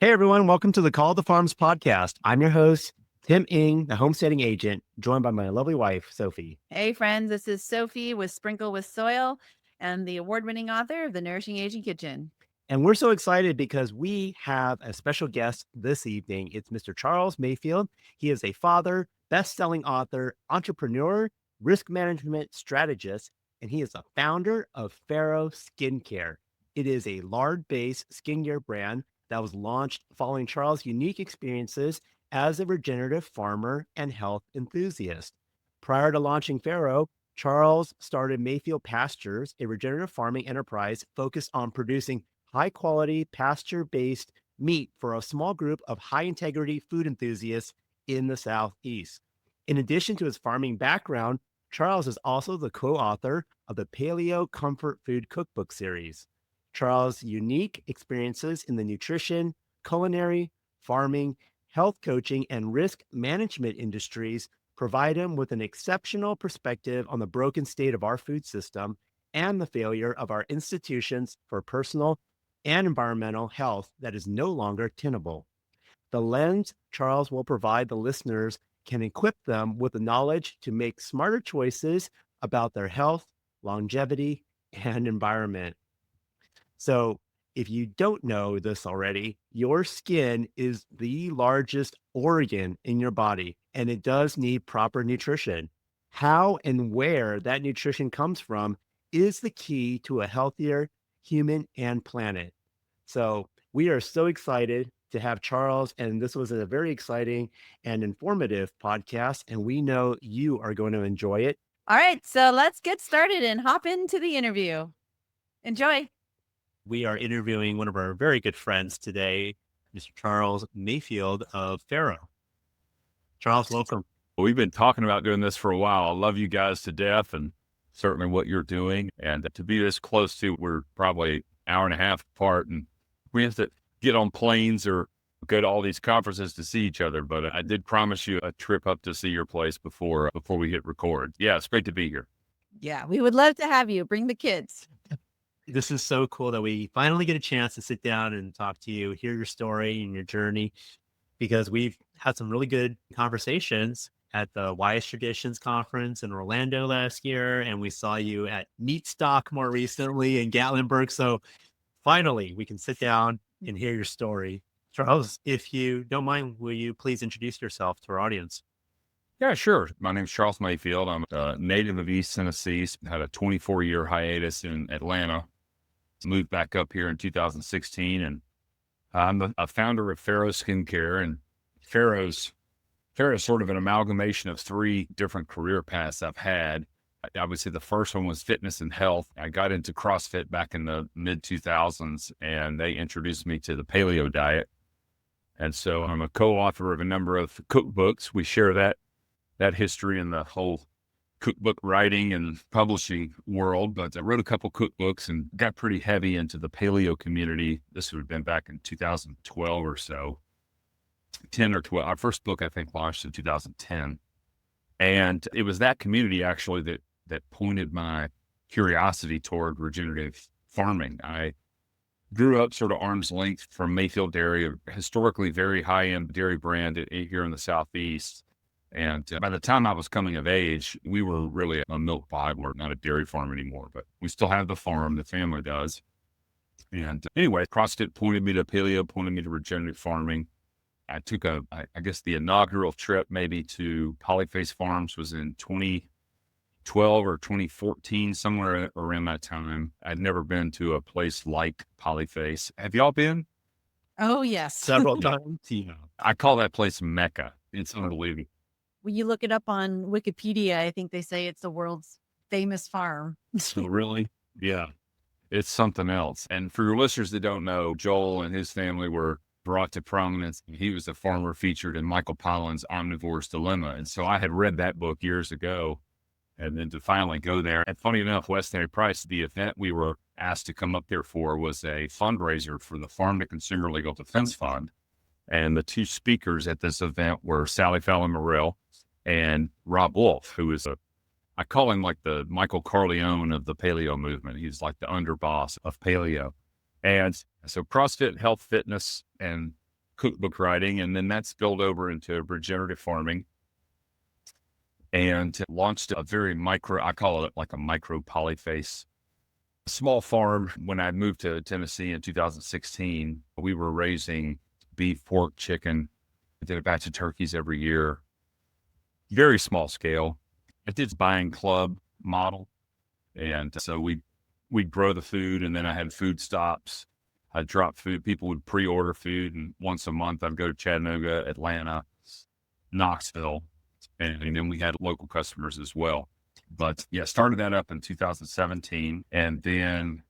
Hey everyone, welcome to the Call the Farms podcast. I'm your host, Tim Ing, the homesteading agent, joined by my lovely wife, Sophie. Hey friends, this is Sophie with Sprinkle with Soil and the award-winning author of The Nourishing Aging Kitchen. And we're so excited because we have a special guest this evening. It's Mr. Charles Mayfield. He is a father, best-selling author, entrepreneur, risk management strategist, and he is a founder of Farrow Skincare. It is a lard-based skincare brand that was launched following Charles' unique experiences as a regenerative farmer and health enthusiast. Prior to launching Farrow, Charles started Mayfield Pastures, a regenerative farming enterprise focused on producing high quality, pasture-based meat for a small group of high integrity food enthusiasts in the Southeast. In addition to his farming background, Charles is also the co-author of the Paleo Comfort Food Cookbook series. Charles' unique experiences in the nutrition, culinary, farming, health coaching, and risk management industries provide him with an exceptional perspective on the broken state of our food system and the failure of our institutions for personal and environmental health that is no longer tenable. The lens Charles will provide the listeners can equip them with the knowledge to make smarter choices about their health, longevity, and environment. So, if you don't know this already, your skin is the largest organ in your body and it does need proper nutrition. How and where that nutrition comes from is the key to a healthier human and planet. So, we are so excited to have Charles, and this was a very exciting and informative podcast, and we know you are going to enjoy it. All right, so let's get started and hop into the interview. Enjoy. We are interviewing one of our very good friends today, Mr. Charles Mayfield of Farrow. Charles, welcome. Well, we've been talking about doing this for a while. I love you guys to death and certainly what you're doing. And to be this close to, we're probably an hour and a half apart and we have to get on planes or go to all these conferences to see each other. But I did promise you a trip up to see your place before we hit record. Yeah, it's great to be here. Yeah, we would love to have you. Bring the kids. This is so cool that we finally get a chance to sit down and talk to you, hear your story and your journey, because we've had some really good conversations at the Wise Traditions Conference in Orlando last year. And we saw you at Meat Stock more recently in Gatlinburg. So finally, we can sit down and hear your story. Charles, if you don't mind, will you please introduce yourself to our audience? Yeah, sure. My name's Charles Mayfield. I'm a native of East Tennessee. Had a 24-year hiatus in Atlanta. Moved back up here in 2016, and I'm a founder of Farrow Skincare. And Farrow's sort of an amalgamation of three different career paths I've had. I would say the first one was fitness and health. I got into CrossFit back in the mid 2000s, and they introduced me to the paleo diet. And so I'm a co-author of a number of cookbooks. We share that history in the whole cookbook writing and publishing world, but I wrote a couple cookbooks and got pretty heavy into the paleo community. This would have been back in 2012 or so, 10 or 12. Our first book, I think, launched in 2010. And it was that community actually that pointed my curiosity toward regenerative farming. I grew up sort of arm's length from Mayfield Dairy, a historically very high-end dairy brand here in the Southeast. And by the time I was coming of age, we were really a milk bottler, not a dairy farm anymore, but we still have the farm, the family does. And anyway, CrossFit pointed me to paleo, pointed me to regenerative farming. I took I guess the inaugural trip maybe to Polyface Farms was in 2012 or 2014, somewhere around that time. I'd never been to a place like Polyface. Have y'all been? Oh, yes. Several times. Yeah. I call that place Mecca. It's unbelievable. When you look it up on Wikipedia, I think they say it's the world's famous farm. So really? Yeah. It's something else. And for your listeners that don't know, Joel and his family were brought to prominence. He was a farmer featured in Michael Pollan's Omnivore's Dilemma. And so I had read that book years ago. And then to finally go there. And funny enough, West Henry Price, the event we were asked to come up there for was a fundraiser for the Farm to Consumer Legal Defense Fund. And the two speakers at this event were Sally Fallon Morrell and Rob Wolf, who is I call him like the Michael Corleone of the paleo movement. He's like the underboss of paleo. And so CrossFit, health, fitness, and cookbook writing, and then that spilled over into regenerative farming and launched a very micro, I call it like a micro polyface small farm. When I moved to Tennessee in 2016, we were raising beef, pork, chicken. I did a batch of turkeys every year, very small scale. I did buying club model. And so we'd grow the food, and then I had food stops. I'd drop food. People would pre-order food, and once a month I'd go to Chattanooga, Atlanta, Knoxville, and then we had local customers as well. But yeah, started that up in 2017. And then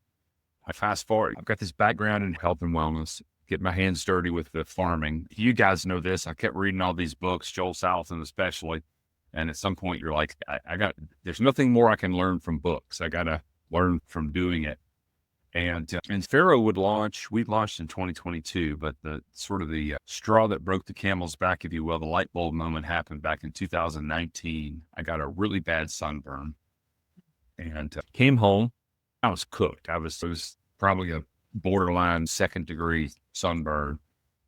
I fast forward, I've got this background in health and wellness, get my hands dirty with the farming. You guys know this. I kept reading all these books, Joel Salatin especially. And at some point you're like, there's nothing more I can learn from books. I got to learn from doing it. And Farrow we launched in 2022, but the straw that broke the camel's back, if you will, the light bulb moment happened back in 2019. I got a really bad sunburn and came home. I was cooked. It was probably a borderline 2nd degree sunburn.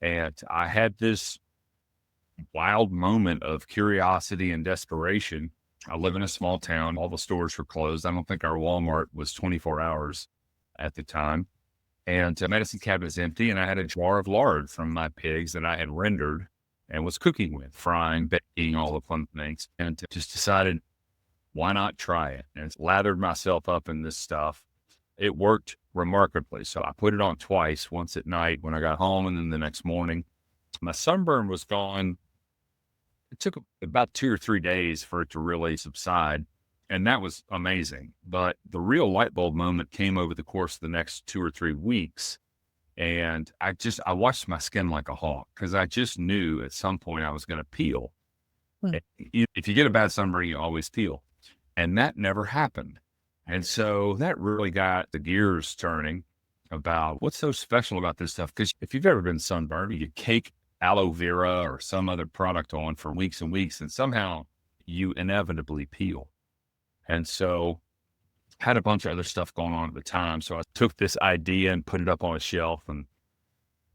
And I had this wild moment of curiosity and desperation. I live in a small town. All the stores were closed. I don't think our Walmart was 24 hours at the time. And the medicine cabinet was empty, and I had a jar of lard from my pigs that I had rendered and was cooking with, frying, baking, all the fun things. And just decided, why not try it? And lathered myself up in this stuff. It worked remarkably. So I put it on twice, once at night when I got home, and then the next morning. My sunburn was gone. It took about 2 or 3 days for it to really subside. And that was amazing. But the real light bulb moment came over the course of the next 2 or 3 weeks. And I watched my skin like a hawk, because I just knew at some point I was going to peel. If you get a bad sunburn, you always peel. And that never happened. And so that really got the gears turning about what's so special about this stuff. Because if you've ever been sunburned, you cake aloe vera or some other product on for weeks and weeks, and somehow you inevitably peel. And so had a bunch of other stuff going on at the time. So I took this idea and put it up on a shelf, and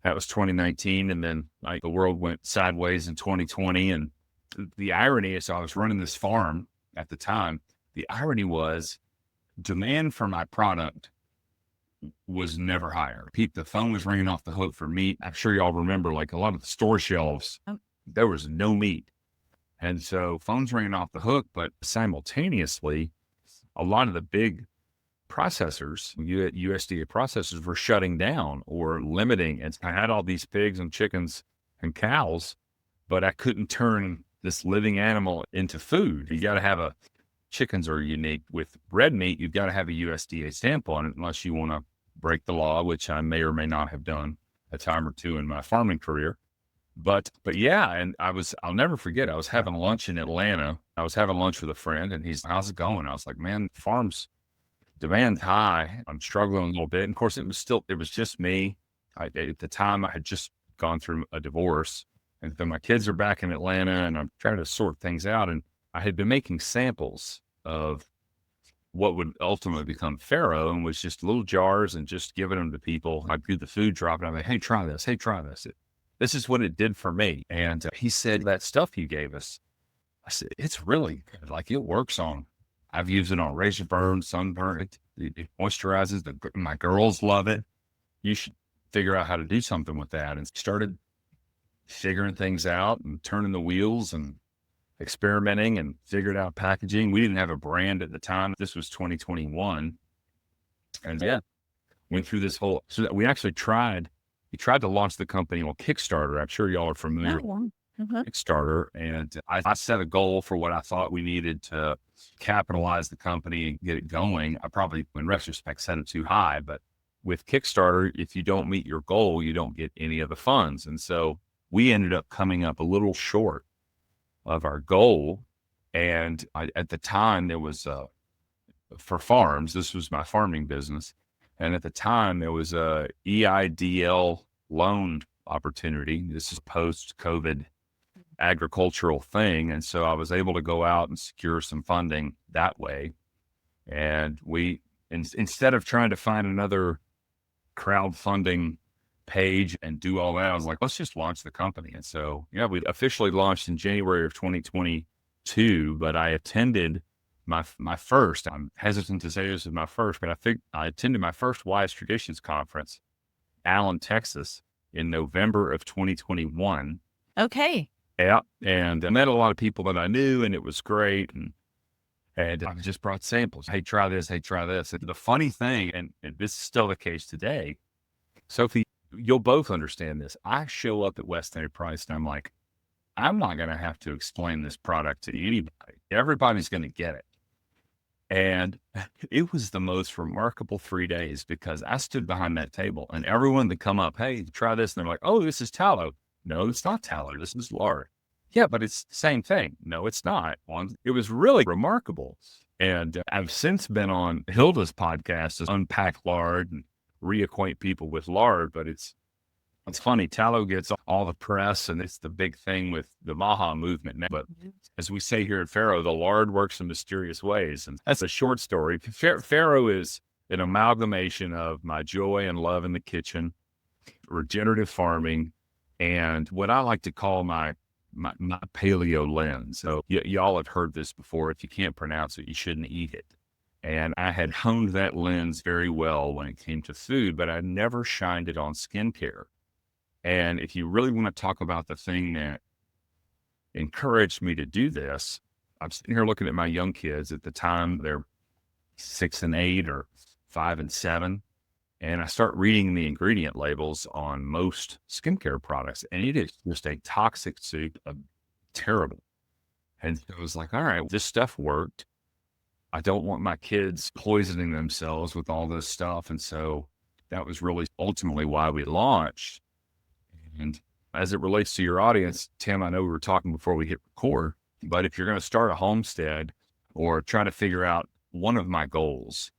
that was 2019. And then the world went sideways in 2020. And the irony is, I was running this farm at the time. The irony was demand for my product was never higher. The phone was ringing off the hook for meat. I'm sure y'all remember, like a lot of the store shelves, there was no meat. And so phones ringing off the hook, but simultaneously, a lot of the big processors, USDA processors, were shutting down or limiting. And I had all these pigs and chickens and cows, but I couldn't turn this living animal into food. You got to have chickens are unique. With red meat, you've got to have a USDA stamp on it, unless you want to break the law, which I may or may not have done a time or two in my farming career. But yeah, and I'll never forget, I was having lunch in Atlanta. I was having lunch with a friend, and how's it going? I was like, man, farms demand high. I'm struggling a little bit. And of course, it was just me. At the time, I had just gone through a divorce, and then my kids are back in Atlanta, and I'm trying to sort things out. And I had been making samples of what would ultimately become Farrow, and was just little jars and just giving them to people. I'd do the food drop, and I'm like, hey, try this. Hey, try this. This is what it did for me. And he said, that stuff you gave us, I said, it's really good. Like, it works I've used it on razor burn, sunburn. It moisturizes. My girls love it. You should figure out how to do something with that. And started figuring things out and turning the wheels and experimenting, and figured out packaging. We didn't have a brand at the time. This was 2021. And yeah, went through this whole, so that we actually tried to launch the company on Kickstarter. I'm sure y'all are familiar with Kickstarter. And I set a goal for what I thought we needed to capitalize the company and get it going. I probably, in retrospect, set it too high, but with Kickstarter, if you don't meet your goal, you don't get any of the funds. And so we ended up coming up a little short of our goal. And at the time, there was for farms, this was my farming business. And at the time, there was a EIDL loan opportunity. This is post-COVID agricultural thing. And so I was able to go out and secure some funding that way. And we, instead of trying to find another crowdfunding page and do all that. I was like, let's just launch the company. And so, yeah, we officially launched in January of 2022, but I attended my first, I'm hesitant to say this is my first, but I think I attended my first Wise Traditions conference, Allen, Texas, in November of 2021. Okay. Yeah. And I met a lot of people that I knew, and it was great. And I just brought samples. Hey, try this. Hey, try this. And the funny thing, and this is still the case today, Sophie, you'll both understand this. I show up at West Enterprise and I'm like, I'm not going to have to explain this product to anybody. Everybody's going to get it. And it was the most remarkable 3 days because I stood behind that table and everyone would come up, hey, try this. And they're like, oh, this is tallow. No, it's not tallow. This is lard. Yeah, but it's the same thing. No, it's not. It was really remarkable. And I've since been on Hilda's podcast to unpack lard and reacquaint people with lard, but it's funny. Tallow gets all the press and it's the big thing with the Maha movement now. But as we say here at Farrow, the lard works in mysterious ways. And that's a short story. Farrow is an amalgamation of my joy and love in the kitchen, regenerative farming, and what I like to call my paleo lens. So y'all have heard this before. If you can't pronounce it, you shouldn't eat it. And I had honed that lens very well when it came to food, but I never shined it on skincare. And if you really want to talk about the thing that encouraged me to do this, I'm sitting here looking at my young kids at the time, they're 6 and 8 or 5 and 7. And I start reading the ingredient labels on most skincare products, and it is just a toxic soup of terrible. And so I was like, all right, this stuff worked. I don't want my kids poisoning themselves with all this stuff. And so that was really ultimately why we launched. And as it relates to your audience, Tim, I know we were talking before we hit record, but if you're going to start a homestead or try to figure out, one of my goals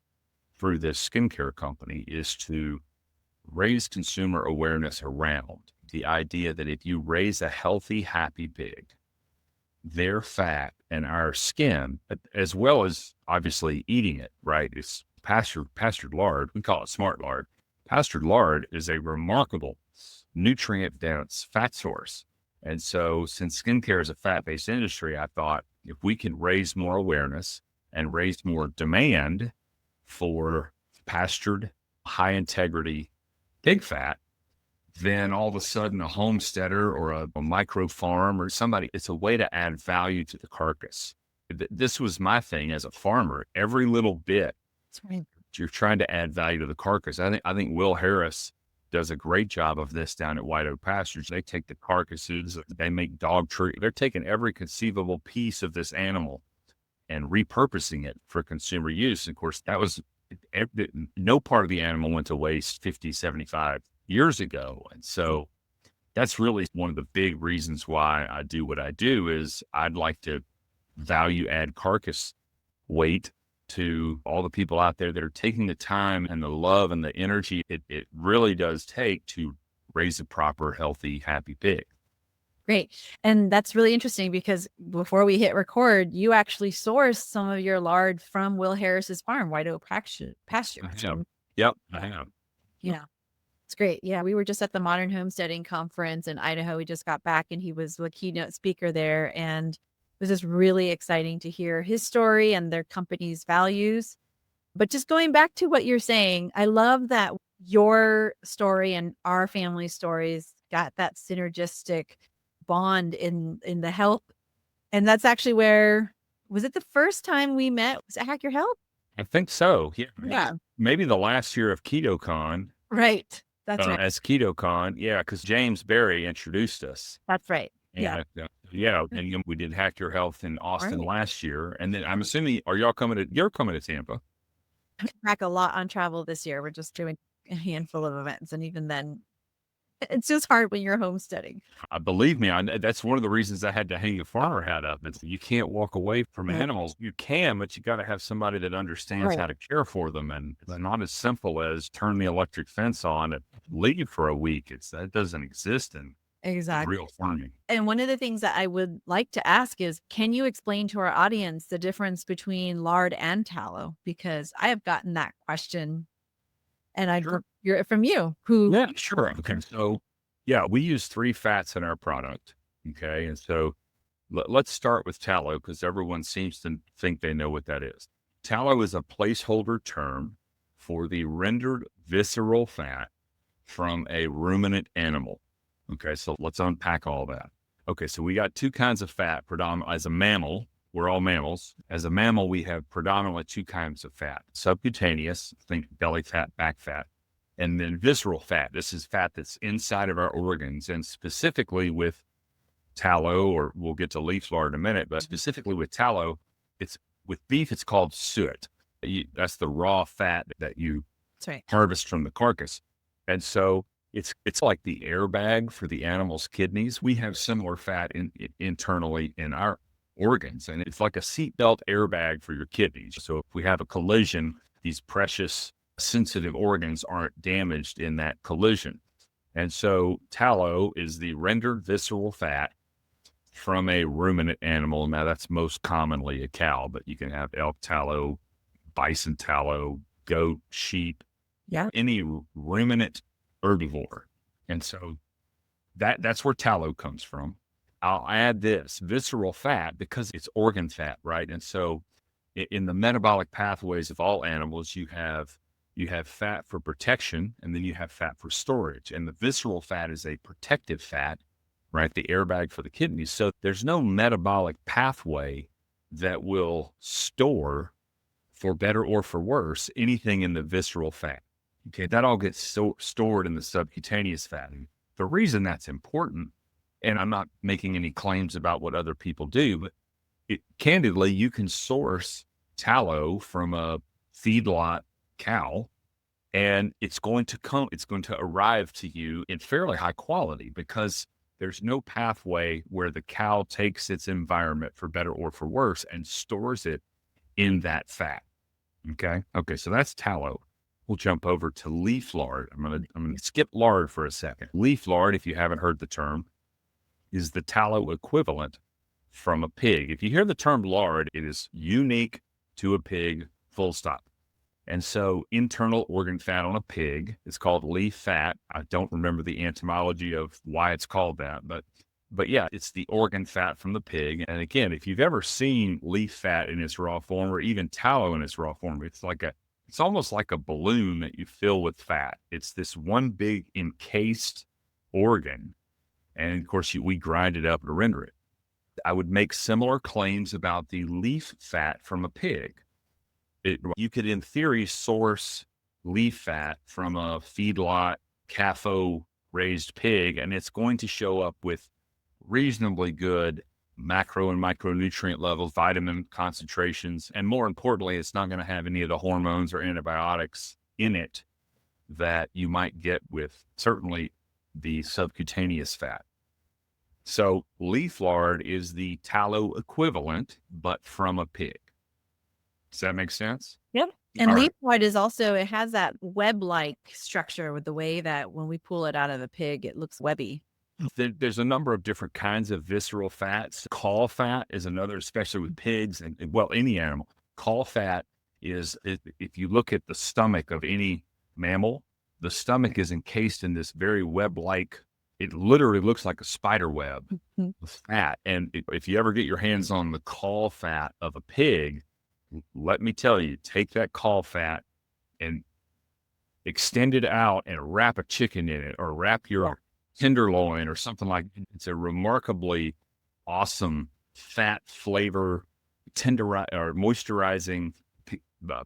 through this skincare company is to raise consumer awareness around the idea that if you raise a healthy, happy pig, their fat and our skin, as well as obviously eating it, right? It's pastured lard. We call it smart lard. Pastured lard is a remarkable nutrient-dense fat source. And so since skincare is a fat-based industry, I thought if we could raise more awareness and raise more demand for pastured, high-integrity pig fat, then all of a sudden a homesteader or a micro farm or somebody, it's a way to add value to the carcass. This was my thing as a farmer. Every little bit, That's right. you're trying to add value to the carcass. I think Will Harris does a great job of this down at White Oak Pastures. They take the carcasses, they make dog treat. They're taking every conceivable piece of this animal and repurposing it for consumer use. And of course, that was, no part of the animal went to waste 50, 75 years ago. And so that's really one of the big reasons why I do what I do is I'd like to value add carcass weight to all the people out there that are taking the time and the love and the energy it really does take to raise a proper, healthy, happy pig. Great. And that's really interesting because before we hit record, you actually sourced some of your lard from Will Harris's farm, White Oak Pastures. Yep, I have. Yeah. It's great. Yeah. We were just at the Modern Homesteading Conference in Idaho. We just got back and he was the keynote speaker there. And it was just really exciting to hear his story and their company's values. But just going back to what you're saying, I love that your story and our family stories got that synergistic bond in the health. And that's actually where, was it the first time we met? Was it Hack Your Health? I think so. Yeah. Maybe the last year of KetoCon. Right. That's right. As KetoCon. Yeah. Because James Berry introduced us. That's right. And, Yeah. And we did Hack Your Health in Austin Right. last year. And then I'm assuming, you're coming to Tampa. We crack a lot on travel this year. We're just doing a handful of events. And even then, it's just hard when you're homesteading. Believe me, that's one of the reasons I had to hang a farmer hat up. It's, you can't walk away from animals. You can, but you got to have somebody that understands how to care for them. And it's not as simple as turn the electric fence on and leave for a week. That doesn't exist in real farming. And one of the things that I would like to ask is, can you explain to our audience the difference between lard and tallow? Because I have gotten that question And I'd Sure. hear it from you. Who? Yeah, sure. Okay. So, yeah, we use 3 fats in our product. Okay. And so let's start with tallow because everyone seems to think they know what that is. Tallow is a placeholder term for the rendered visceral fat from a ruminant animal. Okay. So let's unpack all that. Okay. So we got 2 kinds of fat predominant as a mammal. We're all mammals. As a mammal, we have predominantly 2 kinds of fat: subcutaneous, think belly fat, back fat, and then visceral fat. This is fat that's inside of our organs, and specifically with tallow, or we'll get to leaf lard in a minute, but specifically with tallow, it's with beef, it's called suet. That's the raw fat that you That's right. harvest from the carcass. And so it's like the airbag for the animal's kidneys. We have similar fat internally in our organs, and it's like a seatbelt airbag for your kidneys. So if we have a collision, these precious sensitive organs aren't damaged in that collision. And so tallow is the rendered visceral fat from a ruminant animal. Now that's most commonly a cow, but you can have elk tallow, bison tallow, goat, sheep, Yeah. any ruminant herbivore. And so that's where tallow comes from. I'll add this visceral fat because it's organ fat, right? And so in the metabolic pathways of all animals, you have fat for protection, and then you have fat for storage. And the visceral fat is a protective fat, right? The airbag for the kidneys. So there's no metabolic pathway that will store, for better or for worse, anything in the visceral fat. Okay, that all gets stored in the subcutaneous fat. And the reason that's important, and I'm not making any claims about what other people do, but candidly, you can source tallow from a feedlot cow, and it's going to arrive to you in fairly high quality because there's no pathway where the cow takes its environment, for better or for worse, and stores it in that fat. Okay. So that's tallow. We'll jump over to leaf lard. I'm going to skip lard for a second. Leaf lard, if you haven't heard the term, is the tallow equivalent from a pig. If you hear the term lard, it is unique to a pig, full stop. And so internal organ fat on a pig is called leaf fat. I don't remember the etymology of why it's called that, but yeah, it's the organ fat from the pig. And again, if you've ever seen leaf fat in its raw form, or even tallow in its raw form, it's almost like a balloon that you fill with fat. It's this one big encased organ. And of course, we grind it up to render it. I would make similar claims about the leaf fat from a pig. You could, in theory, source leaf fat from a feedlot, CAFO raised pig, and it's going to show up with reasonably good macro and micronutrient levels, vitamin concentrations, and more importantly, it's not going to have any of the hormones or antibiotics in it that you might get with certainly the subcutaneous fat. So leaf lard is the tallow equivalent, but from a pig. Does that make sense? Yep. And All right. leaf lard is also, it has that web-like structure with the way that when we pull it out of a pig, it looks webby. There's a number of different kinds of visceral fats. Caul fat is another, especially with pigs and, well, any animal. Caul fat is, if you look at the stomach of any mammal, the stomach is encased in this very web-like, it literally looks like a spider web of fat. And if you ever get your hands on the caul fat of a pig, let me tell you, take that caul fat and extend it out and wrap a chicken in it, or wrap your tenderloin or something like that. It's a remarkably awesome fat flavor, or moisturizing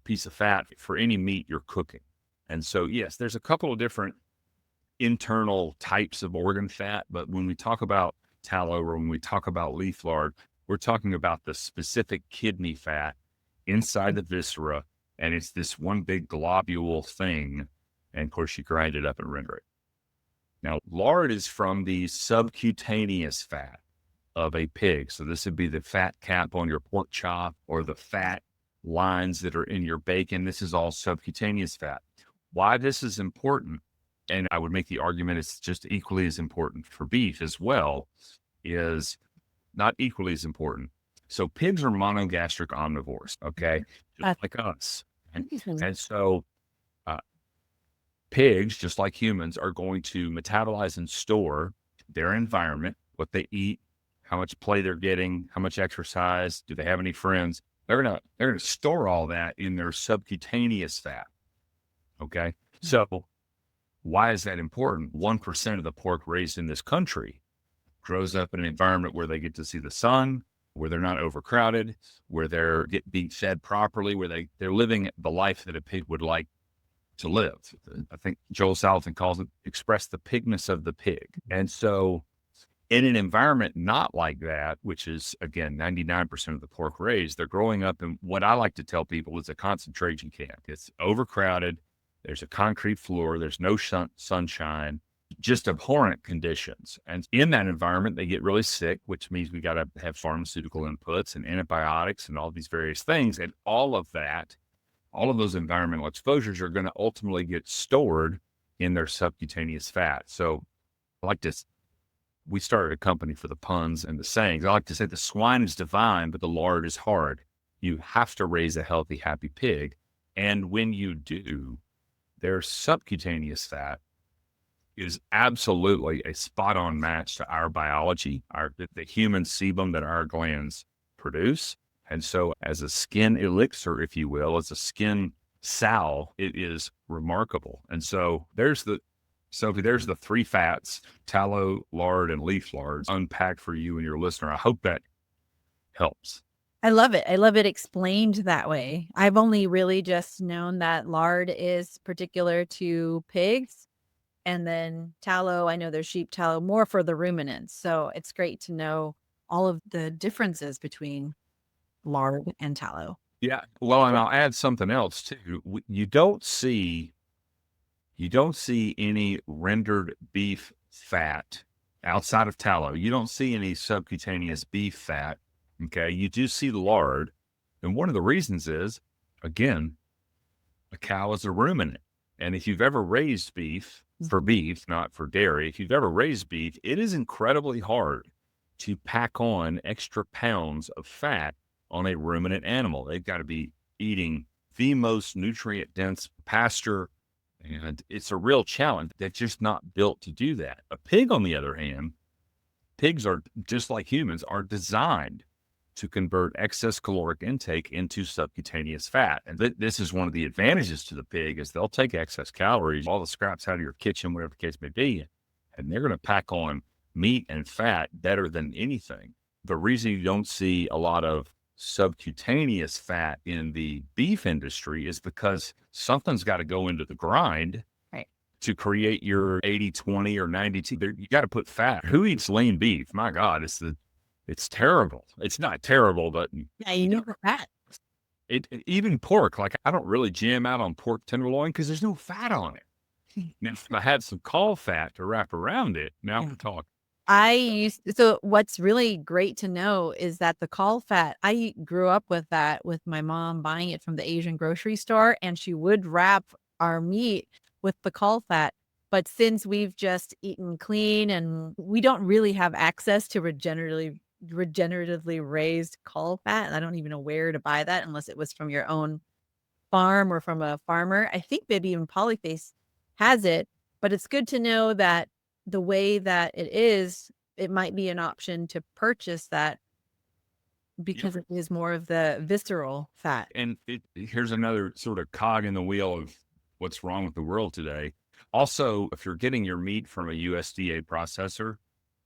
piece of fat for any meat you're cooking. And so, yes, there's a couple of different internal types of organ fat, but when we talk about tallow, or when we talk about leaf lard, we're talking about the specific kidney fat inside the viscera, and it's this one big globule thing. And of course, you grind it up and render it. Now, lard is from the subcutaneous fat of a pig. So this would be the fat cap on your pork chop, or the fat lines that are in your bacon. This is all subcutaneous fat. Why this is important, and I would make the argument it's just equally as important for beef as well, is not equally as important. So pigs are monogastric omnivores, okay? Just like us. And so pigs, just like humans, are going to metabolize and store their environment, what they eat, how much play they're getting, how much exercise, do they have any friends? They're gonna store all that in their subcutaneous fat. Okay. So why is that important? 1% of the pork raised in this country grows up in an environment where they get to see the sun, where they're not overcrowded, where they're being fed properly, where they're living the life that a pig would like to live. I think Joel Salatin calls it express the pigness of the pig. And so in an environment not like that, which is, again, 99% of the pork raised, they're growing up in what I like to tell people is a concentration camp. It's overcrowded. There's a concrete floor. There's no sunshine, just abhorrent conditions. And in that environment, they get really sick, which means we got to have pharmaceutical inputs and antibiotics and all these various things. And all of those environmental exposures are going to ultimately get stored in their subcutaneous fat. So I like to we started a company for the puns and the sayings. I like to say the swine is divine, but the lard is hard. You have to raise a healthy, happy pig. And when you do, their subcutaneous fat is absolutely a spot on match to our biology, the human sebum that our glands produce. And so as a skin elixir, if you will, as a skin salve, it is remarkable. And so Sophie, there's the three fats: tallow, lard, and leaf lards unpacked for you and your listener. I hope that helps. I love it. I love it explained that way. I've only really just known that lard is particular to pigs. And then tallow, I know there's sheep tallow more for the ruminants. So it's great to know all of the differences between lard and tallow. Yeah. Well, and I'll add something else too. You don't see any rendered beef fat outside of tallow. You don't see any subcutaneous beef fat. Okay. You do see lard. And one of the reasons is, again, a cow is a ruminant. And if you've ever raised beef, for beef, not for dairy, if you've ever raised beef, it is incredibly hard to pack on extra pounds of fat on a ruminant animal. They've got to be eating the most nutrient dense pasture. And it's a real challenge. They're just not built to do that. A pig, on the other hand, pigs are just like humans, are designed to convert excess caloric intake into subcutaneous fat. And this is one of the advantages to the pig is they'll take excess calories, all the scraps out of your kitchen, whatever the case may be, and they're going to pack on meat and fat better than anything. The reason you don't see a lot of subcutaneous fat in the beef industry is because something's got to go into the grind to create your 80-20 or 90-10. You got to put fat. Who eats lean beef? My God, it's terrible. It's not terrible, but yeah, you know fat. Even pork, like I don't really jam out on pork tenderloin because there's no fat on it. Now, if I had some caul fat to wrap around it, now we're talking. So what's really great to know is that the caul fat, I grew up with that with my mom buying it from the Asian grocery store, and she would wrap our meat with the caul fat. But since we've just eaten clean and we don't really have access to regeneratively raised caul fat, I don't even know where to buy that unless it was from your own farm or from a farmer. I think maybe even Polyface has it, but it's good to know that the way that it is, it might be an option to purchase that because it is more of the visceral fat. And here's another sort of cog in the wheel of what's wrong with the world today. Also, if you're getting your meat from a USDA processor,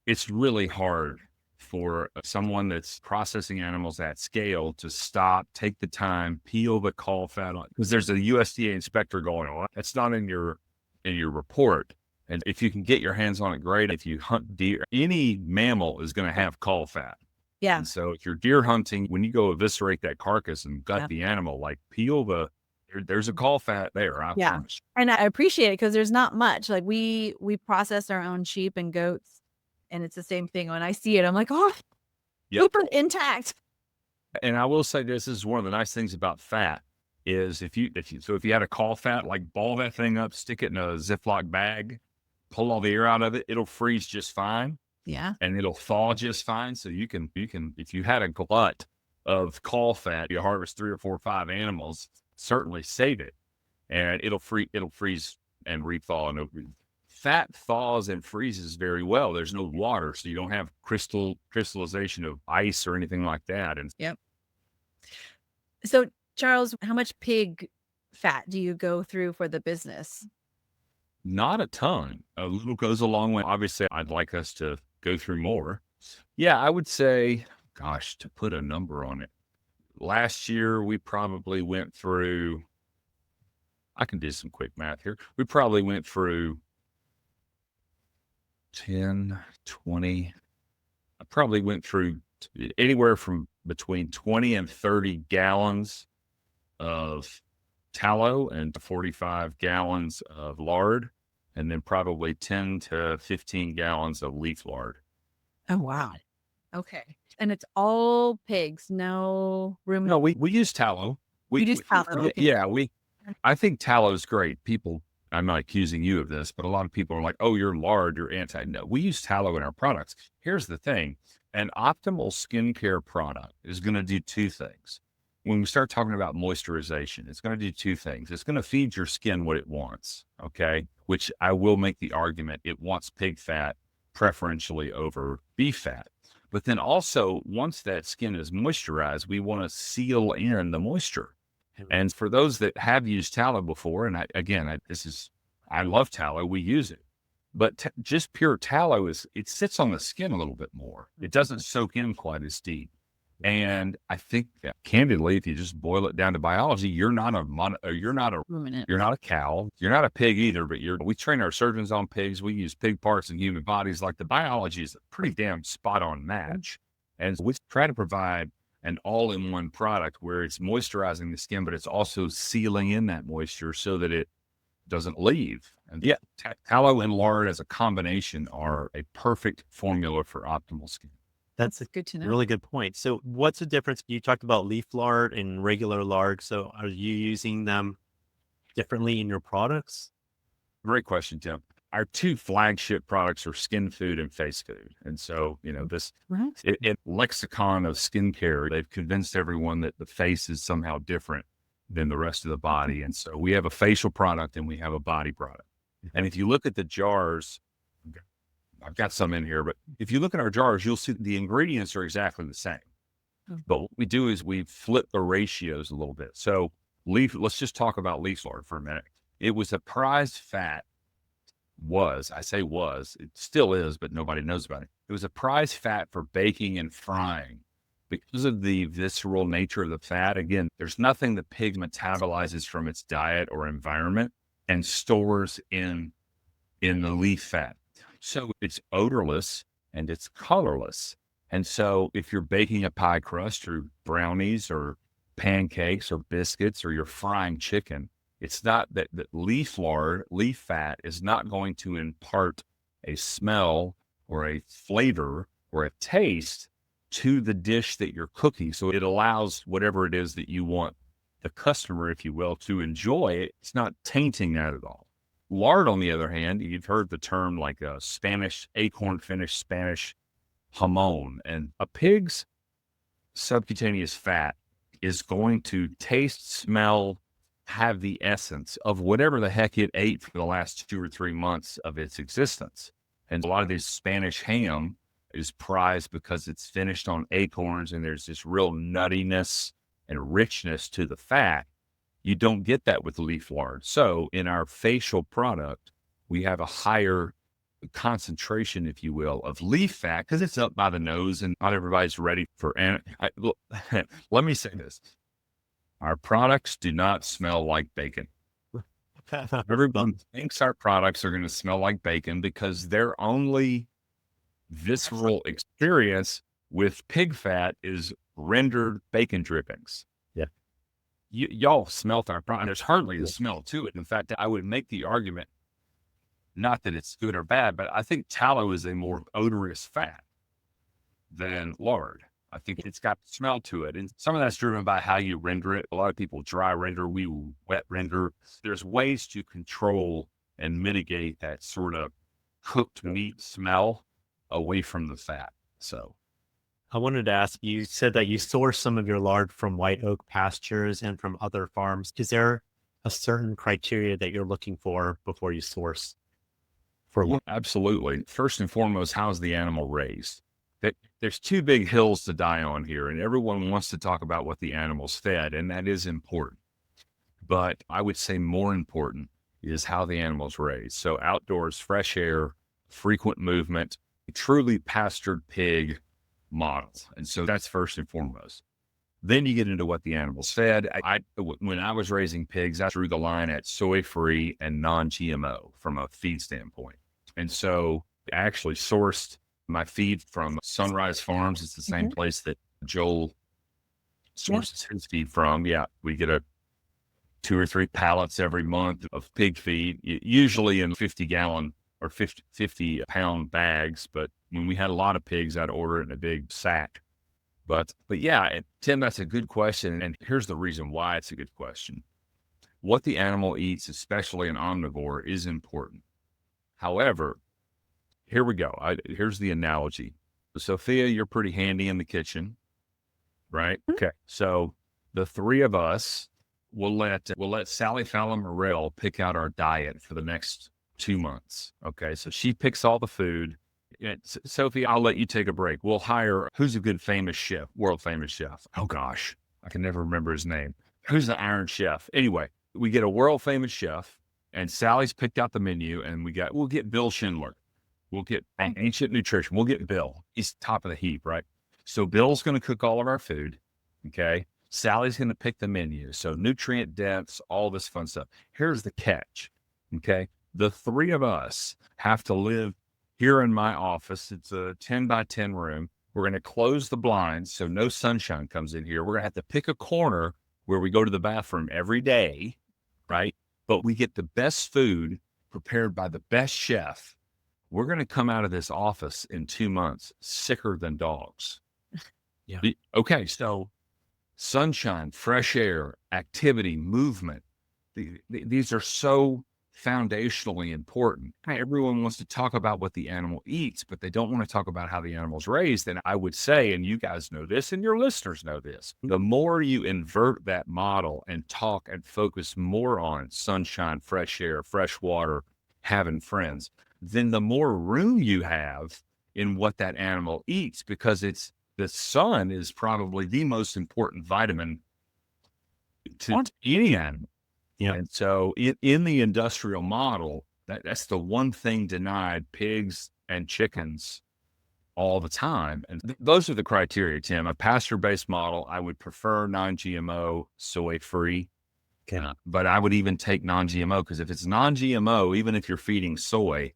it's really hard for someone that's processing animals at scale to stop, take the time, peel the caul fat on, because there's a USDA inspector going, well, that's not in your report. And if you can get your hands on it, great. If you hunt deer, any mammal is going to have caul fat. Yeah. And so if you're deer hunting, when you go eviscerate that carcass and gut the animal, like peel there's a caul fat there. I promise. And I appreciate it because there's not much. Like we process our own sheep and goats, and it's the same thing. When I see it, I'm like, oh, super intact. And I will say this is one of the nice things about fat is if you had a caul fat, like ball that thing up, stick it in a Ziploc bag, pull all the air out of it, it'll freeze just fine. Yeah. And it'll thaw just fine. So you can, if you had a glut of caul fat, you harvest 3 or 4 or 5 animals, certainly save it, and it'll freeze and rethaw. And fat thaws and freezes very well. There's no water, so you don't have crystallization of ice or anything like that. And Yep. So, Charles, how much pig fat do you go through for the business? not a ton. A little goes a long way. Obviously, I'd like us to go through more. Yeah, I would say, gosh, to put a number on it, last year we probably went through, I can do some quick math here. We probably went through 10, 20. I probably went through anywhere from between 20 and 30 gallons of tallow and 45 gallons of lard, and then probably 10 to 15 gallons of leaf lard. Oh, wow. Okay. And it's all pigs, no room. No, we use tallow. You use tallow, okay. Yeah, I think tallow is great. People, I'm not accusing you of this, but a lot of people are like, oh, you're lard, you're anti. No, we use tallow in our products. Here's the thing. An optimal skincare product is going to do two things. When we start talking about moisturization, it's going to do two things. It's going to feed your skin what it wants, okay? Which I will make the argument it wants pig fat preferentially over beef fat. But then also, once that skin is moisturized, we want to seal in the moisture. And for those that have used tallow before, and I love tallow, we use it. But just pure tallow it sits on the skin a little bit more. It doesn't soak in quite as deep. And I think that, candidly, if you just boil it down to biology, you're not a Ruminant. you're not a cow, you're not a pig either. But we train our surgeons on pigs. We use pig parts in human bodies. Like, the biology is a pretty damn spot on match, and we try to provide an all-in-one product where it's moisturizing the skin, but it's also sealing in that moisture so that it doesn't leave. And yeah, tallow and lard as a combination are a perfect formula for optimal skin. That's a Good to know. really good point. So what's the difference? You talked about leaf lard and regular lard. So are you using them differently in your products? Great question, Tim. Our two flagship products are skin food and face food. And so, this Right. lexicon of skincare, they've convinced everyone that the face is somehow different than the rest of the body. And so we have a facial product and we have a body product. And if you look at the jars, I've got some in here, but if you look at our jars, you'll see the ingredients are exactly the same. Mhm. But what we do is we flip the ratios a little bit. So let's just talk about leaf lard for a minute. It was a prized fat. It still is, but nobody knows about it. It was a prized fat for baking and frying because of the visceral nature of the fat. Again, there's nothing the pig metabolizes from its diet or environment and stores in the leaf fat. So it's odorless and it's colorless. And so if you're baking a pie crust or brownies or pancakes or biscuits, or you're frying chicken, it's not that leaf fat is not going to impart a smell or a flavor or a taste to the dish that you're cooking. So it allows whatever it is that you want the customer, if you will, to enjoy it. It's not tainting that at all. Lard, on the other hand, you've heard the term like a Spanish acorn finish, Spanish jamón, and a pig's subcutaneous fat is going to taste, smell, have the essence of whatever the heck it ate for the last 2 or 3 months of its existence. And a lot of this Spanish ham is prized because it's finished on acorns and there's this real nuttiness and richness to the fat. You don't get that with leaf lard. So in our facial product, we have a higher concentration, if you will, of leaf fat because it's up by the nose and not everybody's ready for let me say this. Our products do not smell like bacon. Everyone thinks our products are going to smell like bacon because their only visceral experience with pig fat is rendered bacon drippings. Yeah. Y'all smelt our product. There's hardly a smell to it. In fact, I would make the argument, not that it's good or bad, but I think tallow is a more odorous fat than lard. I think it's got smell to it. And some of that's driven by how you render it. A lot of people dry render, we wet render. There's ways to control and mitigate that sort of cooked meat smell away from the fat. So I wanted to ask, you said that you source some of your lard from White Oak Pastures and from other farms. Is there a certain criteria that you're looking for before you source for Well, absolutely. First and foremost, how's the animal raised? There's two big hills to die on here, and everyone wants to talk about what the animal's fed, and that is important. But I would say more important is how the animal's raised. So outdoors, fresh air, frequent movement, a truly pastured pig model. And so that's first and foremost. Then you get into what the animal's fed. When I was raising pigs, I drew the line at soy-free and non-GMO from a feed standpoint. And so I actually sourced my feed from Sunrise Farms. It's the same place that Joel sources his feed from. Yeah, we get 2 or 3 pallets every month of pig feed, usually in 50-gallon or 50-pound bags. But when we had a lot of pigs, I'd order it in a big sack. But yeah, and Tim, that's a good question. And here's the reason why it's a good question. What the animal eats, especially an omnivore, is important. However, here we go. Here's the analogy. Sophia, you're pretty handy in the kitchen, right? Okay. So the three of us will let Sally Fallon Morrell pick out our diet for the next 2 months. Okay. So she picks all the food. Sophie, I'll let you take a break. We'll hire, who's a good famous chef, world famous chef? Oh gosh, I can never remember his name. Who's the Iron Chef? Anyway, we get a world famous chef, and Sally's picked out the menu, and we'll get Bill Schindler. We'll get Ancient Nutrition. We'll get Bill. He's top of the heap, right? So Bill's going to cook all of our food. Okay. Sally's going to pick the menu. So nutrient depths, all this fun stuff. Here's the catch. Okay. The three of us have to live here in my office. It's a 10 by 10 room. We're going to close the blinds so no sunshine comes in here. We're going to have to pick a corner where we go to the bathroom every day, right? But we get the best food prepared by the best chef. We're going to come out of this office in 2 months sicker than dogs. Yeah. Okay. So sunshine, fresh air, activity, movement. These are so foundationally important. Everyone wants to talk about what the animal eats, but they don't want to talk about how the animal's raised. And I would say, and you guys know this, and your listeners know this, the more you invert that model and talk and focus more on sunshine, fresh air, fresh water, having friends, then the more room you have in what that animal eats, because the sun is probably the most important vitamin to any animal. Yeah. And so in the industrial model, that's the one thing denied pigs and chickens all the time. And those are the criteria, Tim. A pasture-based model, I would prefer non-GMO, soy-free. Okay. But I would even take non-GMO, because if it's non-GMO, even if you're feeding soy,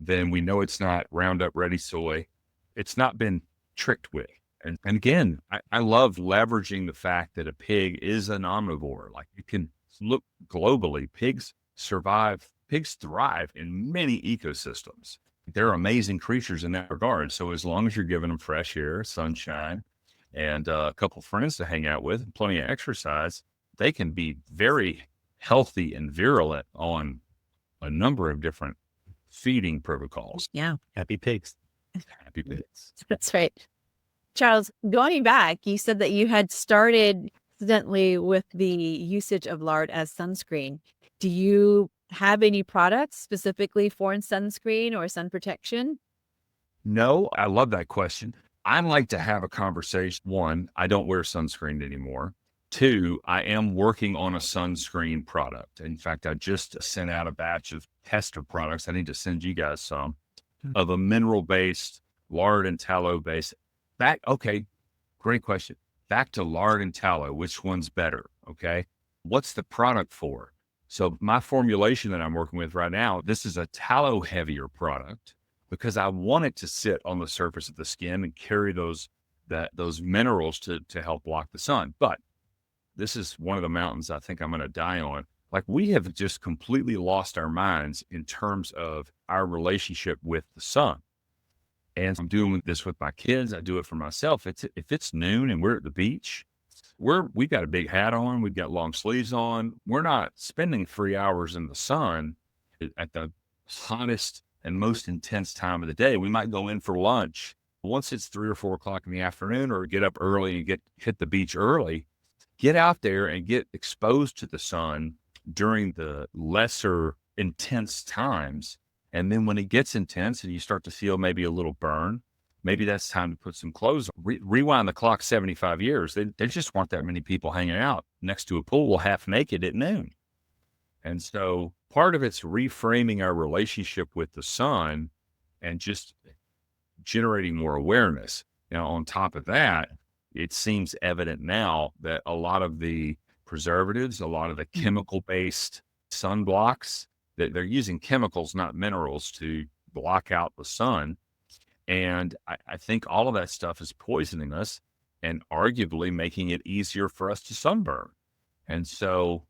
then we know it's not Roundup Ready soy. It's not been tricked with. And again, I love leveraging the fact that a pig is an omnivore. Like, you can look globally, pigs thrive in many ecosystems. They're amazing creatures in that regard. So as long as you're giving them fresh air, sunshine, and a couple friends to hang out with, and plenty of exercise, they can be very healthy and virulent on a number of different feeding protocols. Yeah. Happy pigs. Happy pigs. That's right. Charles, going back, you said that you had started accidentally with the usage of lard as sunscreen. Do you have any products specifically for sunscreen or sun protection? No, I love that question. I like to have a conversation. One, I don't wear sunscreen anymore. Two, I am working on a sunscreen product. In fact, I just sent out a batch of tester products. I need to send you guys some of a mineral-based, lard and tallow-based. Okay, great question. Back to lard and tallow, which one's better? Okay. What's the product for? So my formulation that I'm working with right now, this is a tallow heavier product, because I want it to sit on the surface of the skin and carry those minerals to help block the sun. But this is one of the mountains I think I'm going to die on. Like, we have just completely lost our minds in terms of our relationship with the sun. And I'm doing this with my kids. I do it for myself. If it's noon and we're at the beach, we've got a big hat on. We've got long sleeves on. We're not spending 3 hours in the sun at the hottest and most intense time of the day. We might go in for lunch. Once it's 3 or 4 o'clock in the afternoon, or get up early and hit the beach early, get out there and get exposed to the sun during the lesser intense times. And then when it gets intense and you start to feel maybe a little burn, maybe that's time to put some clothes on. Rewind the clock 75 years. There just weren't that many people hanging out next to a pool half naked at noon. And so part of it's reframing our relationship with the sun and just generating more awareness. Now, on top of that, it seems evident now that a lot of the preservatives, a lot of the chemical-based sunblocks, that they're using chemicals, not minerals, to block out the sun. And I think all of that stuff is poisoning us and arguably making it easier for us to sunburn. And so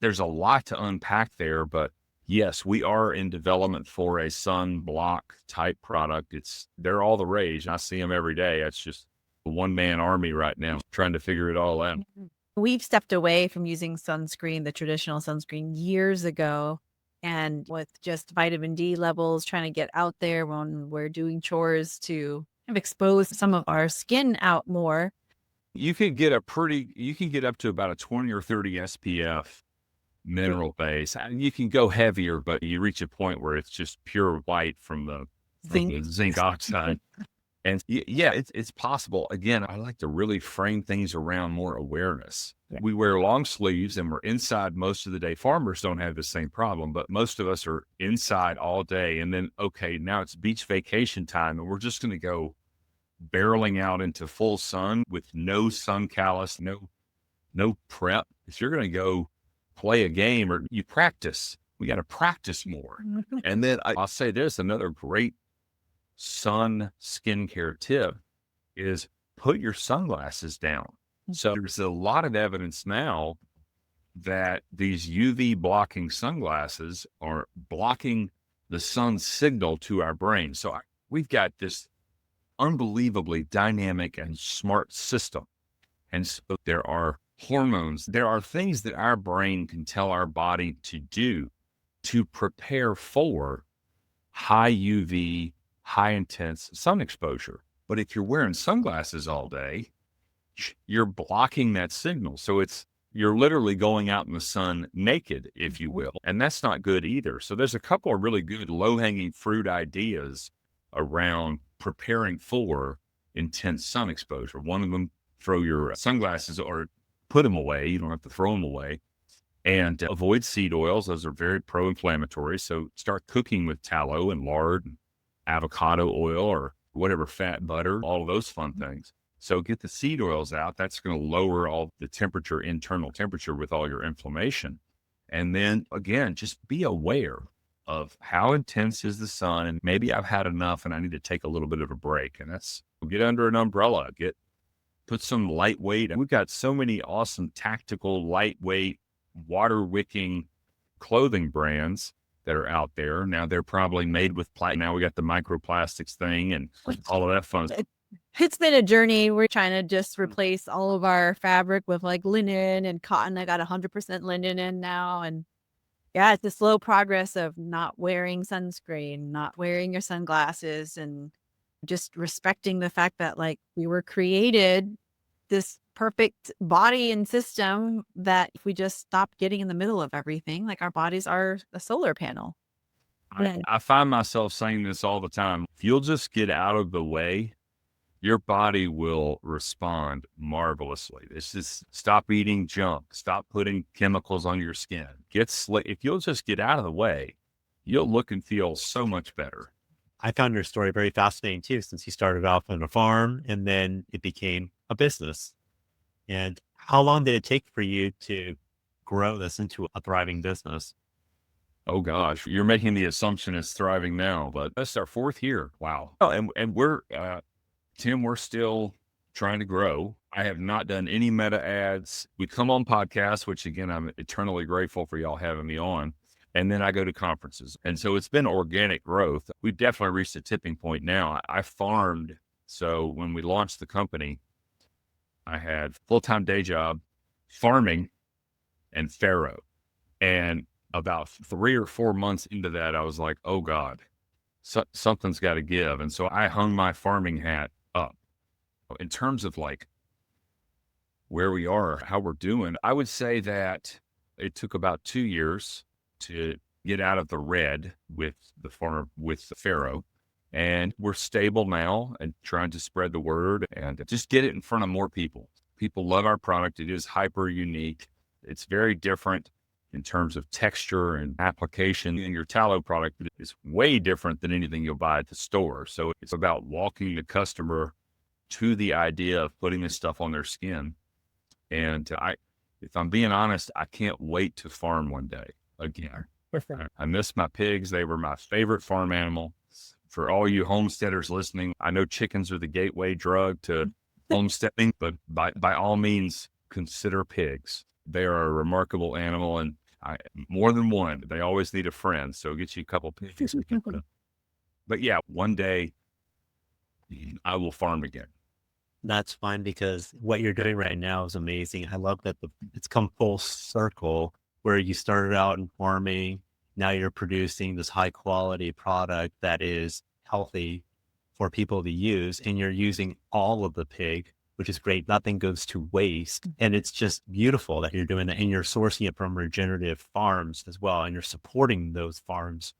there's a lot to unpack there, but yes, we are in development for a sunblock type product. They're all the rage. I see them every day. It's just a one-man army right now trying to figure it all out. We've stepped away from using sunscreen, the traditional sunscreen, years ago. And with just vitamin D levels, trying to get out there when we're doing chores to kind of expose some of our skin out more. You can get up to about a 20 or 30 SPF mineral base. You can go heavier, but you reach a point where it's just pure white from the zinc oxide. And yeah, it's possible. Again, I like to really frame things around more awareness. Yeah. We wear long sleeves and we're inside most of the day. Farmers don't have the same problem, but most of us are inside all day. And then, okay, now it's beach vacation time and we're just going to go barreling out into full sun with no sun callus, no prep. If you're going to go play a game or you practice, we got to practice more. And then I'll say this, another great sun skincare tip is put your sunglasses down. So there's a lot of evidence now that these UV blocking sunglasses are blocking the sun's signal to our brain. So we've got this unbelievably dynamic and smart system. And so there are hormones, there are things that our brain can tell our body to do to prepare for high UV, high intense sun exposure. But if you're wearing sunglasses all day, you're blocking that signal. So you're literally going out in the sun naked, if you will. And that's not good either. So there's a couple of really good low-hanging fruit ideas around preparing for intense sun exposure. One of them, throw your sunglasses or put them away. You don't have to throw them away. And avoid seed oils. Those are very pro-inflammatory. So start cooking with tallow and lard and avocado oil or whatever, fat butter, all of those fun things. So get the seed oils out. That's going to lower all the temperature, internal temperature with all your inflammation. And then again, just be aware of how intense is the sun. And maybe I've had enough and I need to take a little bit of a break. And that's get under an umbrella, put some lightweight. And we've got so many awesome tactical, lightweight, water wicking clothing brands that are out there. Now they're probably made with plastic. Now we got the microplastics thing and all of that fun stuff. It's been a journey. We're trying to just replace all of our fabric with like linen and cotton. I got 100% linen in now. And yeah, it's a slow progress of not wearing sunscreen, not wearing your sunglasses, and just respecting the fact that like we were created this perfect body and system that if we just stop getting in the middle of everything, like our bodies are a solar panel. I find myself saying this all the time. If you'll just get out of the way, your body will respond marvelously. It's just stop eating junk, stop putting chemicals on your skin, if you'll just get out of the way, you'll look and feel so much better. I found your story very fascinating too, since you started off on a farm and then it became a business. And how long did it take for you to grow this into a thriving business? Oh gosh, you're making the assumption it's thriving now, but that's our 4th year. Wow. Oh, and we're, Tim, we're still trying to grow. I have not done any meta ads. We come on podcasts, which again, I'm eternally grateful for y'all having me on. And then I go to conferences. And so it's been organic growth. We've definitely reached a tipping point now. I farmed. So when we launched the company, I had full-time day job, farming, and Farrow. And about 3 or 4 months into that, I was like, oh God, something's got to give. And so I hung my farming hat up. In terms of like where we are, how we're doing, I would say that It took about 2 years to get out of the red with the farm, with the Farrow. And we're stable now and trying to spread the word and just get it in front of more people. People love our product. It is hyper unique. It's very different in terms of texture and application. And your tallow product is way different than anything you'll buy at the store. So it's about walking the customer to the idea of putting this stuff on their skin. And if I'm being honest, I can't wait to farm one day again. I miss my pigs. They were my favorite farm animal. For all you homesteaders listening, I know chickens are the gateway drug to homesteading, but by all means, consider pigs. They are a remarkable animal, and more than one. They always need a friend, so get you a couple pigs. But yeah, one day I will farm again. That's fine because what you're doing right now is amazing. I love that it's come full circle where you started out in farming. Now you're producing this high quality product that is healthy for people to use, and you're using all of the pig, which is great. Nothing goes to waste. And it's just beautiful that you're doing that, and you're sourcing it from regenerative farms as well. And you're supporting those farms.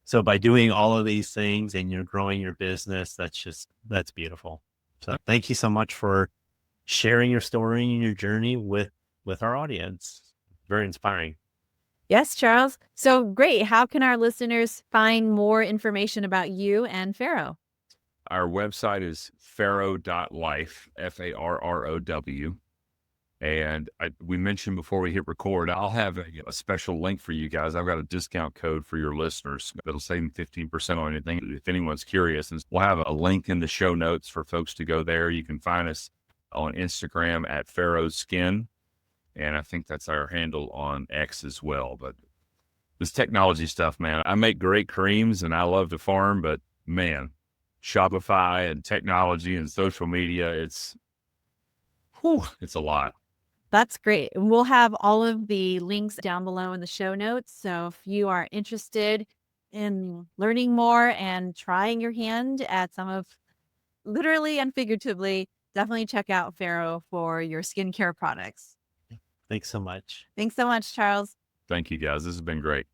So by doing all of these things and you're growing your business, that's beautiful. So thank you so much for sharing your story and your journey with our audience. Very inspiring. Yes, Charles. So great. How can our listeners find more information about you and Farrow? Our website is farrow.life, Farrow. And we mentioned before we hit record, I'll have a special link for you guys. I've got a discount code for your listeners that'll save them 15% on anything. If anyone's curious, and we'll have a link in the show notes for folks to go there. You can find us on Instagram at Farrow Skin. And I think that's our handle on X as well. But this technology stuff, man, I make great creams and I love to farm, but man, Shopify and technology and social media, it's a lot. That's great. We'll have all of the links down below in the show notes. So if you are interested in learning more and trying your hand at some of, literally and figuratively, definitely check out Farrow for your skincare products. Thanks so much. Thanks so much, Charles. Thank you, guys. This has been great.